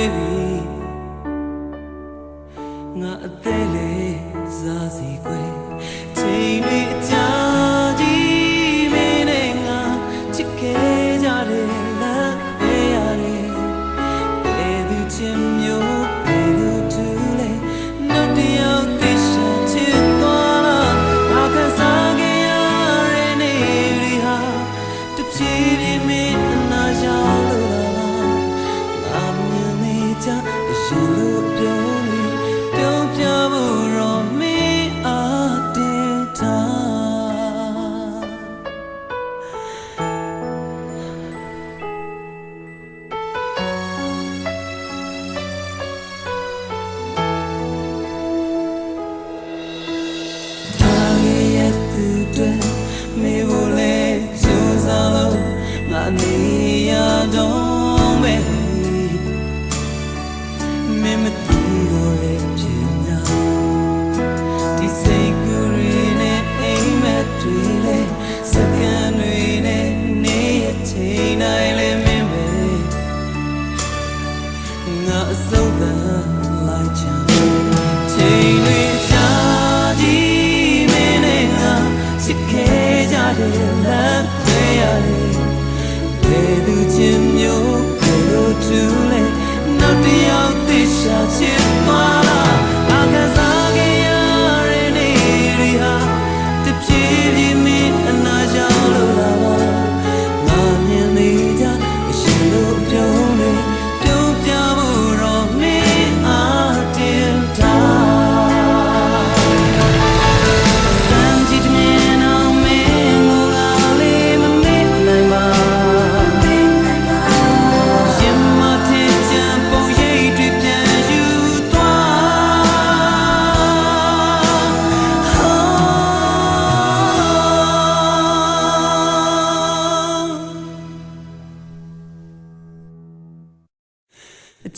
baby ngã tê lệ ra gì quê chỉ đi cha đi bên đây ngã chỉ kể ra để là về à để từ chim nhớ về từ thứ lệ nó đi ao tê sa chết toa à cái sa cái à re này đi ha tập chỉ đi mình na giàu lo làm như này cha để xin lỗi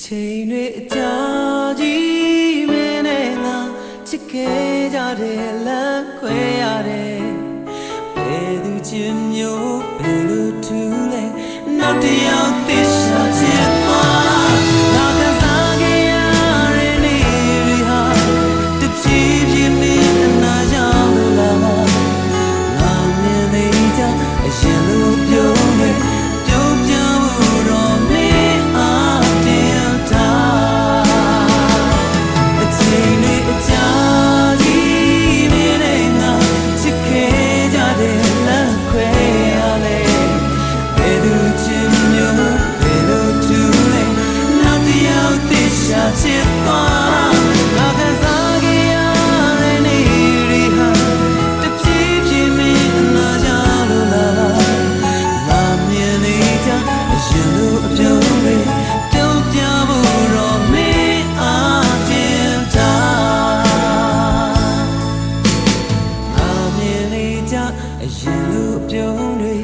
ချိန်တွေအကြာကြီးမင်းနဲ့ငါချစ်ခဲ့ကြတယ်လမ်းခွဲရတယ်ဘယ်သူချင်မျိုးဘယ်လိုထူးလဲနောက်တစ်ယောက်သိရှာချင်သွားလာကစားခဲ့ရတဲ့နေ့တွေဟာတဖြည်းဖြည်းမင်းအနာရောက်လာမှာငါမြင်နေကြအရင်လိုပြုံးနေပြုံးပြောင်းတော့မင်းအရင်လိုပြုံးတွေ